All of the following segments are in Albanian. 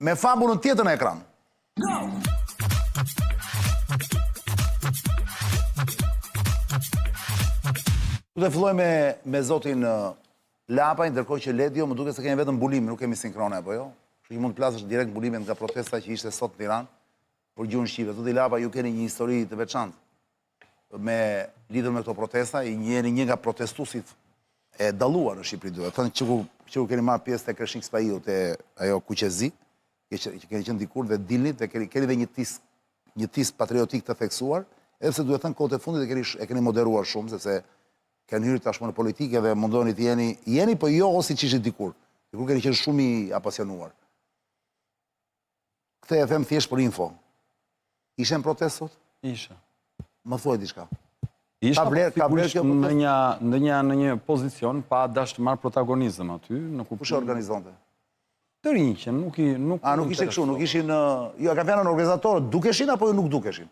me fabulën tjetër në ekran. Du të filloj me zotin Lapaj, ndërkohë që Ledio më duket se kemi vetëm bulim, nuk kemi sinkrone, apo jo? Që mund të plasësh direkt bulimin nga protesta që ishte sot në Tiranë për gjuhën shqipe. Zoti Lapaj, ju keni një histori të veçantë me lidhur me këto protesta, jeni një nga protestuesit e dalluar në Shqipëri, duhet thënë që keni marrë pjesë te Kërshik Spahiu te ajo kuqezi, që keni qenë dikur dhe dilnit dhe keni dhe një tis patriotik të theksuar, edhe pse duhet thënë kohët e fundit e keni moderuar shumë, sepse kanë hyrë tashmë në politikë dhe mundoni të jeni po jo si që ishte dikur. Dikur keni qenë shumë i apasionuar. Këtë e them thjesht për info. Ishe në protest sot? Ishe. Më thuaj diçka. Isha figurisht në një pozicion pa dash të marrë protagonizëm aty. Kush e organizonte? Të rinjqen, nuk ishte kështu, nuk ishin... Jo, ka fjanë në organizatorët, dukeshin apo nuk dukeshin?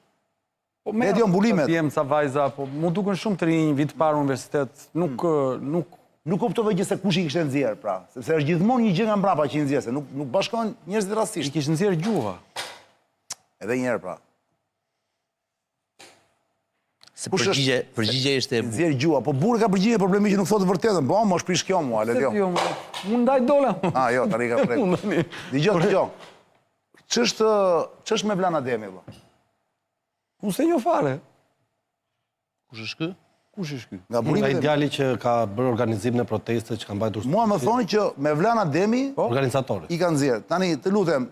Medio mbulimet. Pjem ca vajza, po mu duken shumë të rinj, vitë parë universitet, Nuk kuptove që se kush i kishte nxjerr, pra. Sepse është gjithmonë një gjë nga mbrapa që i nxjerr, se nuk bashkojnë njerëzit rastisht. I kishte nxjerr gjuha. Edhe një herë, pra. Se përgjigje ishte... Nxjerr gjuha, po burri ka përgjigje, problemi që nuk thotë vërtetën, po më shprish kjo mua, Ledio. Mund ndaj dole. Jo, tani ka prek. Dgjoj. Ç'është me Vlan Ademi, vëlla? Unë se një fare. Kush është ky? Kush është ky? Nga djali që ka bërë organizim në proteste që kanë mbajtur... Mua më thoni që me Vlan Ademi... Organizatorët. I kanë nxjerr. Tani, të lutem...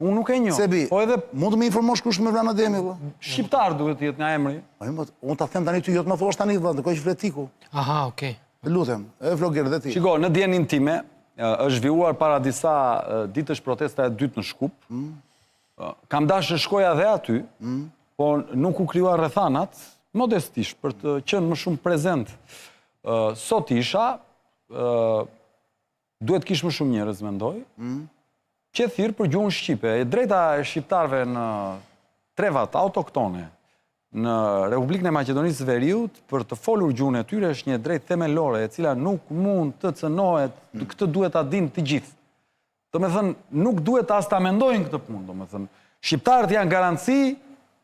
Unë nuk e njoh. Sebi, mund të më informosh kush me Vlan Ademi, vë? Shqiptar duhet të jetë nga emri. Unë ta them tani ty, jo të më thuash tani, vë, ndërkohë që fletiku. Aha, okej. Të lutem, vlogger dhe ti. Shiko, në dijenin time, është zhvilluar para disa ditësh protesta e dytë në Shkup. Kam dashur të shkoja dhe aty, po nuk u krijuar rrethanat, modestisht, për të qenë më shumë prezent. Sot isha, duhet kish më shumë njerëz, mendoj, që thirr për gjuhën shqipe. E drejta e shqiptarëve në trevat autoktone në Republikën e Maqedonisë së Veriut për të folur gjuhën e tyre është një drejtë themelore, e cila nuk mund të cënohet, këtë duhet ta dinë të gjithë. Domethënë, nuk duhet as ta mendojnë këtë punë, domethënë. Shqiptarët janë garanci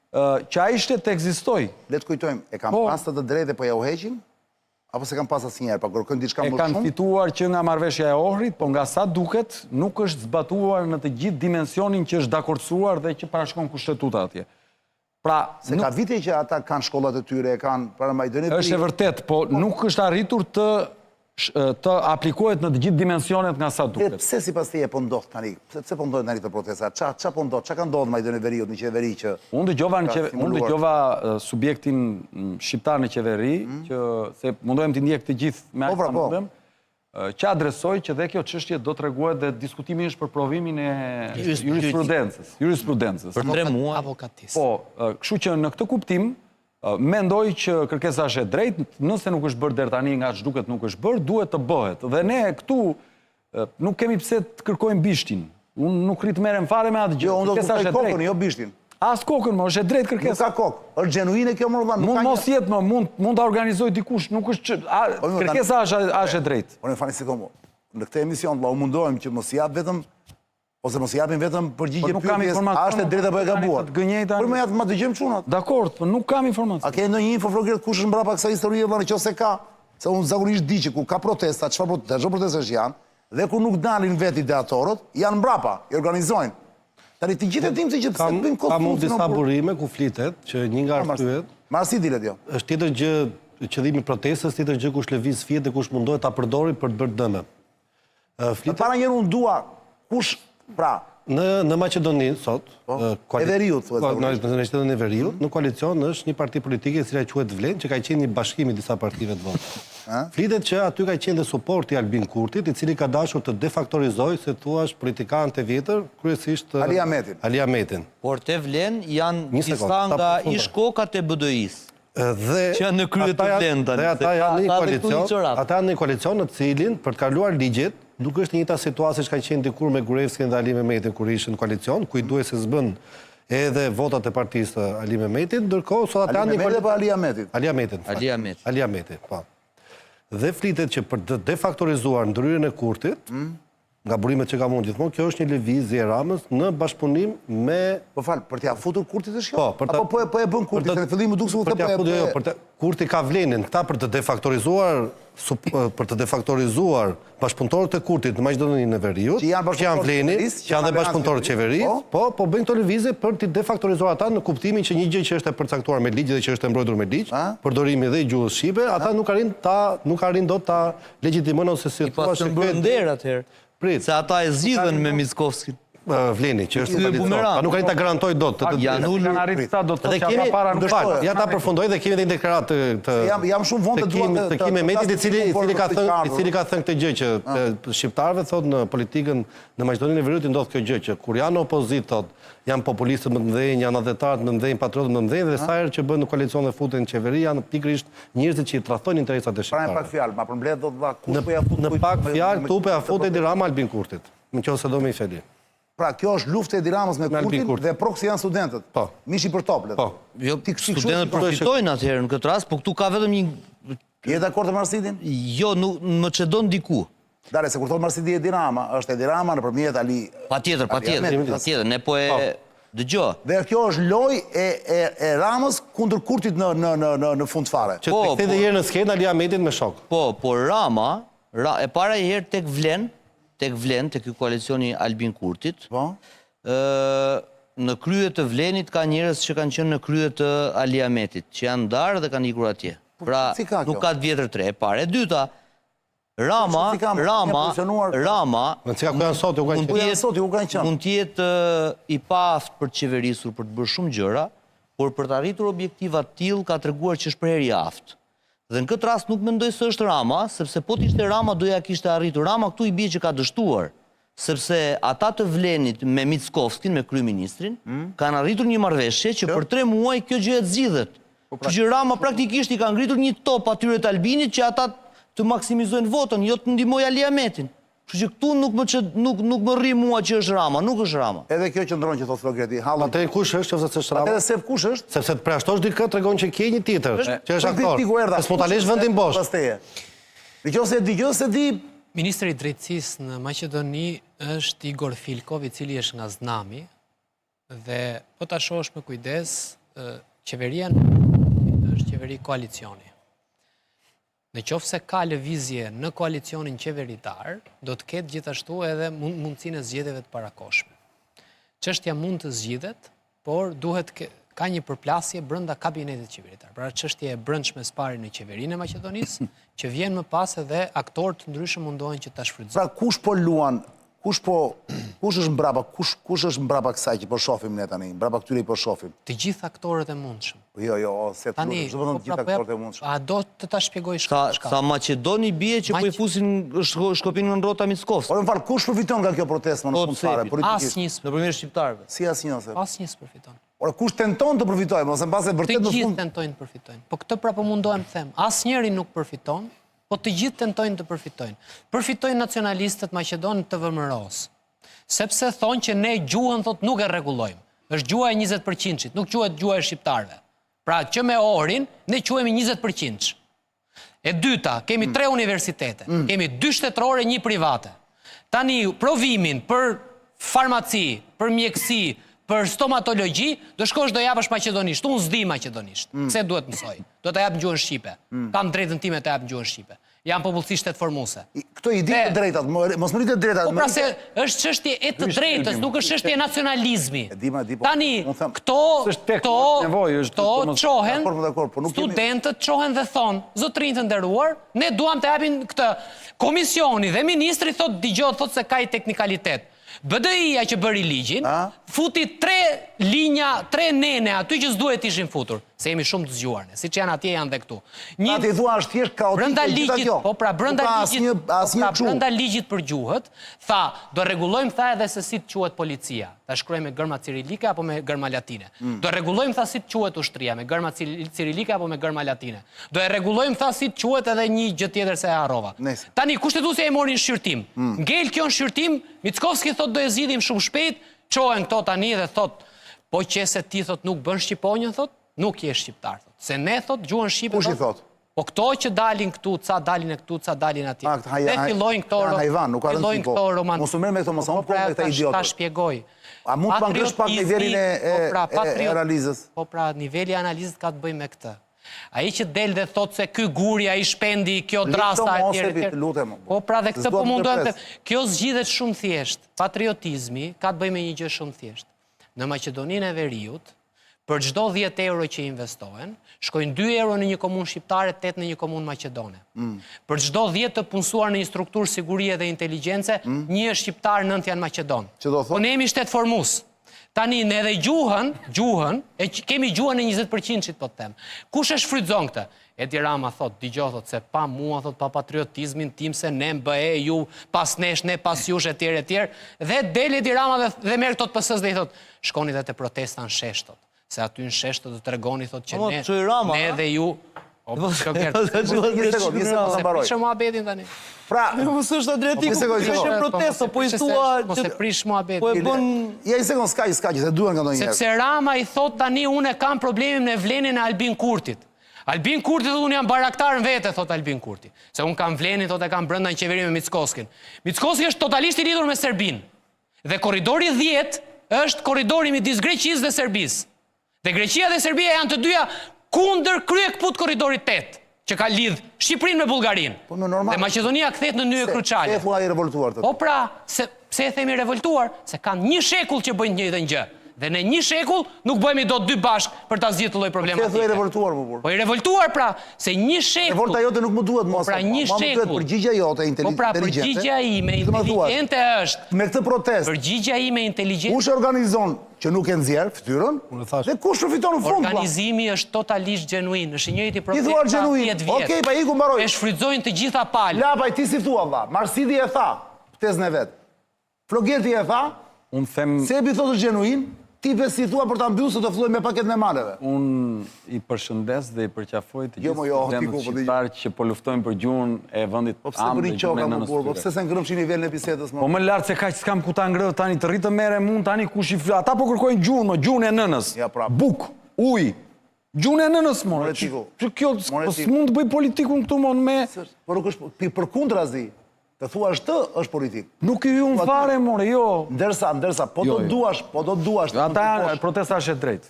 që ai shtet të ekzistojë. Le të kujtojmë, e kanë pas të drejtë po ja u heqin? Apo se kanë pas asnjëherë, pa kërkojnë diçka më shumë? E kanë fituar që nga marrëveshja e Ohrit, po nga sa duket, nuk është zbatuar në të gjithë dimensionin që është dakordsuar dhe që parashkon kushtetuta atje. Pra, se ka vite që ata kanë shkollat e tyre, e kanë para Majdanit. Është e vërtet, po nuk është arritur të aplikohet në të gjithë dimensionet nga sa duket. Pse sipas teje po ndodh tani? Pse po ndodhin tani këto protesta? Ç'a po ndodh? Ç'a ka ndodhur Majdanit Veriut në qeveri që Unë dëgjova subjektin shqiptar në qeveri që se mundohem të ndjek të gjithë me aq sa mundem, që adresoj që dhe kjo çështje do të rreguohet dhe diskutimi është për provimin e jurisprudencës. Për 3 muaj avokatis. Po, kështu që në këtë kuptim mendoj që kërkesa është e drejtë, nëse nuk është bërë deri tani nga ç'duket nuk është bërë, duhet të bëhet. Dhe ne këtu nuk kemi pse të kërkojmë bishtin. Unë nuk rrit merrem fare me atë gjë. Jo, unë do të kërkoj kokën, jo bishtin. As kokën, më është e drejtë kërkesa. Nuk ka kokë, është genuine kjo më vëlla. Mund mos jetë më, mund ta organizoj dikush, nuk është kërkesa është e drejtë. Po ne fani sekondë. Në këtë emision vëlla u mundohem që mos jap vetëm ose mos japin vetëm përgjigje pyetjes, a është e drejtë apo e gabuar. Por më ja të dëgjojmë çunat. Dakor, po nuk kam informacion. A ke ndonjë info vlogger kush është mbrapa kësaj historie vëlla nëse ka? Se unë zakonisht di që ku ka protesta, çfarë protestash janë, dhe ku nuk dalin vetë ideatorët, janë mbrapa, i organizojnë. Tani të gjithë e dimë se që pse bëjmë kohë. Ka mund disa burime ku flitet që një nga arsyet. Marsi dilet jo. Është tjetër gjë qëllimi i protestës, tjetër gjë kush lëviz fije dhe kush mundohet ta përdori për të bërë dëme. Para njëherë unë dua kush pra në Maqedoni sot, e Veriut, në shtetin e Veriut, në koalicion është një parti politike e cila quhet Vlen, që ka qenë një bashkim i disa partive të votë. Flitet që aty ka qenë dhe suporti Albin Kurtit, i cili ka dashur të defaktorizojë, se thuash, politikanët e vjetër, kryesisht Ali Ahmetin. Por te Vlen janë disa nga ish-kokat e BDI-s. Që janë në krye të Vlen tani. Ata janë në koalicion në cilin për të kaluar ligjet, nuk është një njëjta situatë që ka qenë dikur me Gruevskën dhe Ali Mehmetin kur ishin në koalicion, ku i duhet se zbën edhe votat e partisë Ali Mehmetit, ndërkohë sot ata janë në koalicion. Ali Ahmetit, po. Dhe flitet që për të defaktorizuar ndryrën e Kurtit, nga burimet që ka mund gjithmonë, kjo është një lëvizje e Ramës në bashkëpunim me... Po falë, për t'ja futur Kurtit është kjo? Po, Apo po e bën Kurtit, në fillim më duk se u the Kurti ka vlenin, këta për të defaktorizuar bashkëpunëtorët e Kurtit në Maqedoninë e Veriut, që janë vleni, që janë dhe bashkëpunëtorët e qeverisë, po bëjnë këto lëvizje për të defaktorizuar ata në kuptimin që një gjë që është e përcaktuar me ligj dhe që është e mbrojtur me ligj, përdorimi dhe i gjuhës shqipe, ata nuk arrin dot ta legjitimojnë ose si thua se nder atëherë. Se ata e zgjidhen me Mickovskin. Vleni, që është bumerang. Nuk arrin ta garantoj dot. Janë arritëta do të thotë që ata para nuk fal. Ja ta përfundoj dhe kemi edhe një deklarat të jam shumë vonë të Kim Mehmetit i cili ka thënë këtë gjë që shqiptarëve thotë në politikën në Maqedoninë e Veriut ndodh kjo gjë që kur janë opozitë thotë janë populistët më të mëdhenj, janë adhetarët më të mëdhenj, patriotët më të mëdhenj dhe sa herë që bën në koalicion dhe futen në qeveri janë pikërisht njerëzit që i tradhtojnë interesat e shqiptarëve. Pra në pak fjalë, ma përmbledh do të dha kush po ja fut. Në pak fjalë këtu po ja futet Edi Rama Albin Kurtit. Nëse do me i feli. Pra kjo është luftë e Edi Ramës me Kurtin dhe proksi janë studentët. Po. Mishi për toplet. Po. Jo, studentët profitojnë atëherë në këtë rast, po këtu ka vetëm një... Je dakord me Marsidin? Jo, më çedon diku. Dale, se kur thot Marsidi Edi Rama, është Edi Rama nëpërmjet Ali. Patjetër, ne po e dëgjoj. Dhe kjo është lojë e Ramës kundër Kurtit në fund fare. Që të kthej herë në skenë Ali Ahmetit me shok. Po Rama e para herë tek vlen, tek ky koalicioni Albin Kurtit. Po. Në krye të Vlenit ka njerëz që kanë qenë në krye të Ali Ahmetit, që janë ndarë dhe kanë ikur atje. Pra, nuk ka të vjetër tre. E para, e dyta, Rama, mund tjetë i paftë për të qeverisur për të bërë shumë gjëra, por për të arritur objektivat tillë ka treguar që është për herë i aftë. Dhe në këtë rast nuk mendoj se është Rama, sepse po t'ishte Rama doja kishte arritur. Rama këtu i bie që ka dështuar, sepse ata të Vlenit me Mickovskin, me kryeministrin, kanë arritur një marrëveshje që për 3 muaj kjo gjë e zgjidhet. Që Rama praktikisht i ka ngritur një top atyre të Albinit që ata të maksimizojnë votën, jo të ndihmoj Ali Ahmetin. Kështu që këtu nuk më rri mua që është Rama, nuk është Rama. Edhe kjo që ndron që thotë Flogreti. Atë kush është ose s'është Rama? Atë se kush është? Sepse të preashtosh dikë tregon që ke një titër, që është aktor. S'po ta lësh vendin bosh. Dëgjoj se di Ministri i Drejtësisë në Maqedoni është Igor Filkov, i cili është nga Znami, dhe po ta shohësh me kujdes, qeveria është qeveri koalicioni. Në qoftë se ka lëvizje në koalicionin qeveritar, do të ketë gjithashtu edhe mundësinë e zgjedhjeve të parakoshme. Çështja mund të zgjidhet, por duhet ka një përplasje brenda kabinetit qeveritar. Pra çështja e brendshme spari në qeverinë e Maqedonisë, që vjen më pas edhe aktorë të ndryshëm mundohen që ta shfrytëzojnë. Pra kush po luan, kush është mbrapa, kush është mbrapa kësaj që po shohim ne tani, mbrapa këtyre po shohim. Të gjithë aktorët e mundshëm. Jo, se të gjithë aktorët e mundshëm. A do të ta shpjegoj shkallë? Sa Maqedoni bie që po i fusin shkopin në rrota Mickovski. Po më fal, kush përfiton nga kjo protestë në fund fare politikisht? Asnjë. Nëpërmjet shqiptarëve. Si asnjë ose? Asnjë përfiton. Ora kush tenton të përfitojë, ose mbase vërtet në fund. Të gjithë tentojnë të përfitojnë. Po këtë pra po mundohem të them. Asnjëri nuk përfiton, po të gjithë tentojnë të përfitojnë. Përfitojnë nacionalistët maqedonë të vëmëros. Sepse thonë që ne gjuhën thot nuk e rregullojmë. Është gjuha e 20%-shit, nuk quhet gjuha e shqiptarëve. Pra që me orin ne quhemi 20%. E dyta, kemi 3 universitete, kemi 2 shtetërore, 1 private. Tani provimin për farmaci, për mjekësi, për stomatologji, do shkosh do japësh maqedonisht. Unë s'di maqedonisht. Pse duhet mësoj? Do të jap në gjuhën shqipe. Kam drejtën time të jap në gjuhën shqipe. Jam popullsi shtetformuese. Këto i di të drejtat, mos më rritet drejtat. Po pra se është çështje e të drejtës, nuk është çështje e nacionalizmi. Tani këto çohen, studentët çohen dhe thonë, zotrinj të nderuar, ne duam të japim këtë komisioni dhe ministri thotë dëgjoj thotë se ka i teknikalitet. BDI-ja që bëri ligjin, futi 3 linja, 3 nene aty që s'duhet ishin futur. Se jemi shumë të zgjuarne, siç janë atje janë dhe këtu. Ati thua është thjesht kaotike gjitha kjo. Po pra, brenda ligjit për gjuhët, tha, do rregullojmë tha edhe se si të quhet policia. Ta shkruaj me gërma cirilike apo me gërma latine. Do rregullojmë tha si të quhet ushtria, me gërma cirilike apo me gërma latine. Do e rregullojmë tha si të quhet edhe një gjë tjetër se e harrova. Tani kushtetuesja e mori në shqyrtim. Ngel kjo në shqyrtim, Mickovski thot do e zgjidhim shumë shpejt, çohen këto tani dhe thot, po qese ti thot nuk bën shqiponjën thot, nuk je shqiptar thot. Se ne thot gjuhën shqipe. Kush i thot? Po këto që dalin këtu, ca dalin e këtu, ca dalin atje. Dhe fillojnë këto Mos u merr me këto mos me këta idiotë. Ta shpjegoj. A mund të mangësh pak nivelin e analizës? Po pra, niveli i analizës ka të bëjë me këtë. Ai që del dhe thot se ky guri, ai shpendi, kjo drasta lutem. Po pra, dhe këtë po mundohem të... Kjo zgjidhet shumë thjesht. Patriotizmi ka të bëjë me një gjë shumë thjesht. Në Maqedoninë e Veriut, për çdo 10 euro që investohen, shkojnë 2 euro në një komunë shqiptare, 8 në një komunë maqedone. Për çdo 10 të punësuar në një strukturë sigurie dhe inteligjence, 1 është shqiptar, 9 janë maqedon. Po ne jemi shtet formues. Tani ne edhe gjuhën, kemi gjuhën e 20% që të po të them. Kush e shfrytëzon këtë? Edi Rama thot, dëgjoj thot se pa mua thot pa patriotizmin tim se ne MBE ju pas nesh, ne pas jush etj. Dhe del Edi Rama dhe merr këto të PS-s dhe i thot, shkoni dhe te protesta në shesh thot. Se aty në shesh të tregoni thot që ne dhe ju se prish muhabetin tani. Pra, mos është drejti ku ishte protestë, po i thua mos e prish muhabetin. Po e bën ja një sekond ska që se duan nga ndonjëherë. Sepse Rama i thot tani unë kam problemin me vlenin e Albin Kurtit. Albin Kurti thot unë jam baraktar në vete, thot Albin Kurti. Se unë kam vlenin, thot e kam brenda në qeveri me Mickoskin. Mickoski është totalisht i lidhur me Serbinë. Dhe korridori 10 është korridori midis Greqisë dhe Serbisë. Dhe Greqia dhe Serbia janë të dyja kundër kryekput korridorit 8, që ka lidh Shqipërinë me Bullgarinë. Dhe Maqedonia kthehet në nyje kryçale. Se thua i revoltuar të. Po pra, pse e themi revoltuar? Se kanë 1 shekull që bëjnë njëjtën gjë. Dhe në 1 shekull nuk bëhemi dot 2 bashk për ta zgjidhur lloj problematike. Se thua i revoltuar më burr. Po i revoltuar pra, se 1 shekull. Revolta jote nuk më duhet mos. Pra 1 shekull. Përgjigjja jote inteligjente. Po pra, përgjigjja ime inteligjente është. Me këtë protestë. Përgjigjja ime inteligjente. Kush organizon që nuk e nxjerr fytyrën? Dhe kush përfiton në fund? Organizimi është totalisht genuin, është i njëjti proces. Ti thua genuin. Okej, pa iku mbaroj. E shfrytëzojnë të gjitha palët. Lapaj ti si thua valla. Marsidi e tha, tezën e vet. Flogerti e tha, unë them Sebi thotë genuin. Ti vetë si thua për ta mbyllur se të filloj me paketën e maleve. Unë i përshëndes dhe i përqafoj të gjithë studentët shqiptarë që po luftojnë për gjuhën e vendit amë dhe gjuhën e nënës tyre. Po pse se ngrëmshi nivelin e bisedës më? Po më lartë se kaq s'kam ku ta ngrëh tani të rritë mere mund tani kush i flet. Ata po kërkojnë gjuhën, gjuhën e nënës. Buk, ujë. Gjuhën e nënës more. Kjo s'mund të bëj politikun këtu mon me. Po nuk është përkundrazi. Të thua është politik. Nuk i unë fare, more, jo. Ndërsa, po do të duash. Ata protesta është e drejtë.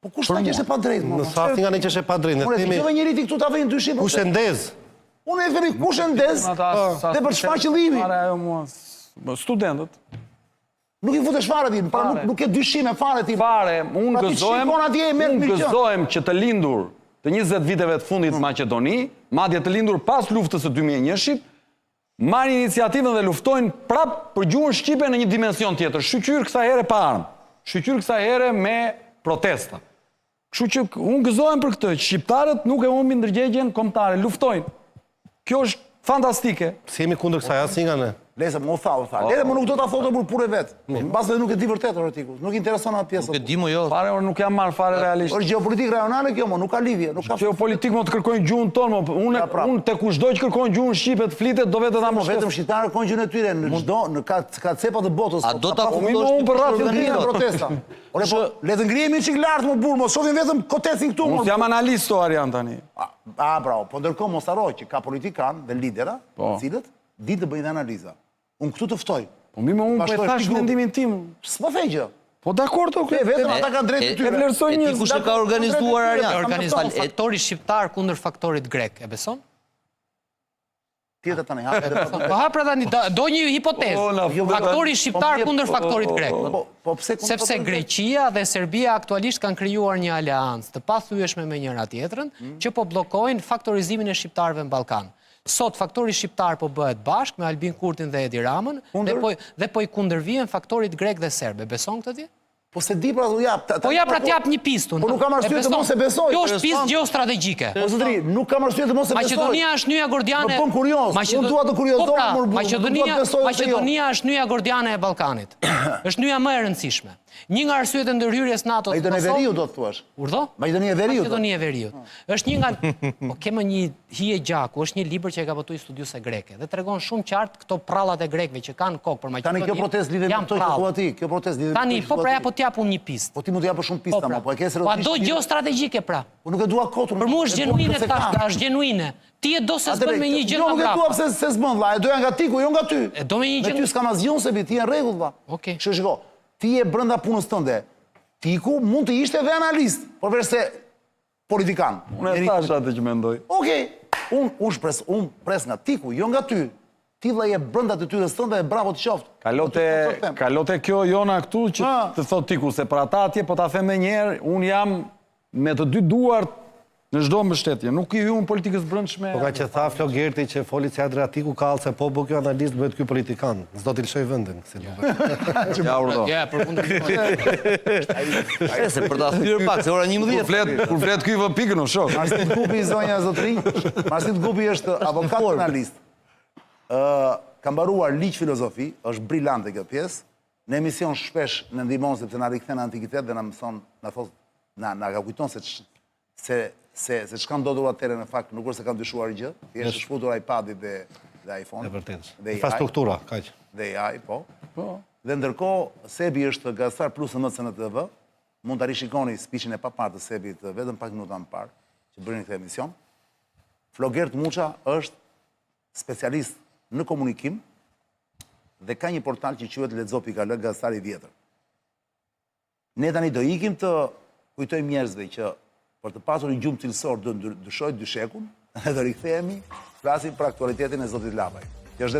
Po kush ta që është e pa drejtë, Në faktin nga një që është e pa drejtë. More, të qove njëri ti këtu ta vejnë dyshim. Kush e ndez? Unë e themi kush e ndez dhe për çfarë qëllimi. Studentët. Nuk i futesh fare ti, nuk e dyshime fare ti. Fare, unë gëzohem që të lindur të 20 viteve të fundit Maqedoni, madje të lindur pas luftës së 2001-shit, marrin iniciativën dhe luftojnë prap për gjuhën shqipe në një dimension tjetër. Shqyr kësaj here pa armë. Shqyr kësaj here me protesta. Kështu që unë gëzohem për këtë, që shqiptarët nuk e humbin ndërgjegjen kombëtare, luftojnë. Kjo është fantastike. Si jemi kundër kësaj asnjë nga ne. Lesa, më u tha. Edhe më nuk do ta thotë për e vet. Mbas edhe nuk e di vërtet Oretiku. Nuk intereson atë pjesë. Nuk e di më jo. Fare nuk jam marr fare realisht. Është gjeopolitikë rajonale kjo, nuk ka lidhje, nuk ka. Gjeopolitikë më të kërkojnë gjuhën tonë, unë te kushdo që kërkojnë gjuhën shqipe të flitet do vetë ta mos. Vetëm shqiptarët kërkojnë gjuhën e tyre në çdo në ka cepa të botës. A do ta kumullosh unë për rrafë protesta. Ore po, le të ngrihemi çik lart më burr, mos shohim vetëm kotesin këtu. Unë jam analist o Arian tani. Bravo, po ndërkohë mos harro që ka politikan dhe lidera, të cilët ditë të bëjnë analiza. Unë këtu të ftoj. Po mi më unë po e thash mendimin tim. S'po thej gjë. Po dakord o këtë. Vetëm ata kanë drejtë tyre. E vlerësoj njerëz. Kush e ka organizuar Arian? Organizuar faktori shqiptar kundër faktorit grek, e beson? Tjetër tani, po hapra tani, do një hipotezë. Faktori shqiptar kundër faktorit grek. Po pse? Sepse Greqia dhe Serbia aktualisht kanë krijuar një aleancë të pathyeshme me njëra tjetrën që po bllokojnë faktorizimin e shqiptarëve në Ballkan. Sot faktori shqiptar po bëhet bashk me Albin Kurtin dhe Edi Ramën dhe po i kundërvihen faktorit grek dhe serbe. Beson këtë ti? Po se di pra ja. Po ja pra t'jap një pistë. Po nuk kam arsye të mos e besoj. Kjo është pistë gjeostrategjike. Po zotëri, nuk kam arsye të mos e besoj. Maqedonia është nyja gordiane. Po kurioz. Unë dua të kuriozohem, Maqedonia është nyja gordiane e Ballkanit. Është nyja më e rëndësishme. Një nga arsyet e ndërhyrjes NATO. Maqedonia e Veriut do të thuash. Urdhë? Maqedonia e Veriut. Maqedonia e Veriut. Është një nga po kemë një hije gjaku, është një libër që e ka botuar studiuese greke dhe tregon shumë qartë këto prallat e grekëve që kanë kokë për Maqedoninë. Tani kjo protestë lidhet me këto që thua ti, kjo protestë lidhet. Tani po pra ja po t'jap jap unë një pistë. Po ti mund të japësh shumë pista, po e ke Po do geostrategjike pra. Po nuk e dua kotun. Për mua është gjenuine tash, është gjenuine. Ti e do se s'bën me një gjë nga Nuk e dua mbrapa. pse se s'bën vlla, e doja nga tiku, jo nga ty. E do me një gjë. Me ty s'kam asgjë se ti je në rregull vlla. Okej. Shiko, ti je brenda punës tënde. Tiku mund të ishte edhe analist, përveç se politikan. Unë e thash atë që mendoj. Okej, unë pres nga tiku, jo nga ty. Ti vlla je brenda të tyres tënde e bravo të qoftë. Kalote kjo jona këtu që të thot tiku, se për ata atje, po ta them me njerë, unë jam me të dy duart në çdo mbështetje. Nuk i hyun politikës brendshme. Po ka që tha Flogerti që foli si Adriatiku kallë se po kjo analist bëhet ky politikan. S'do t'i lëshoj vendin, si duhet. Ja urdo. Ja, përfundon. Se për ta thyer pak, se ora 11. Kur flet ky vë pikën o shok. Marsit Gupi, zonja Zotrinj, Marsit Gupi është avokat analist. Ka mbaruar ligj filozofi, është brillante kjo pjesë. Në emision shpesh në ndihmon sepse na rikthen antikitet dhe na mëson, na ka kujton se çka ndodhur atëherë në fakt nuk është se kanë dyshuar gjë, thjesht shfutur iPad-i dhe iPhone. E vërtetë. Dhe Infrastruktura, kaq. Dhe AI, po. Dhe ndërkohë Sebi është gazetar plus në MCNTV, mund ta rishikoni speechin e paparë të Sebit vetëm pak minuta më parë që bërin këtë emision. Flogert Muça është specialist në komunikim dhe ka një portal që quhet Lexo.al, gazetari i vjetër. Ne tani do ikim të kujtojmë njerëzve që për të pasur një gjumë cilësor do ndryshojë dyshekun dhe do rikthehemi, flasim për aktualitetin e Zotit Lapaj. Kjo është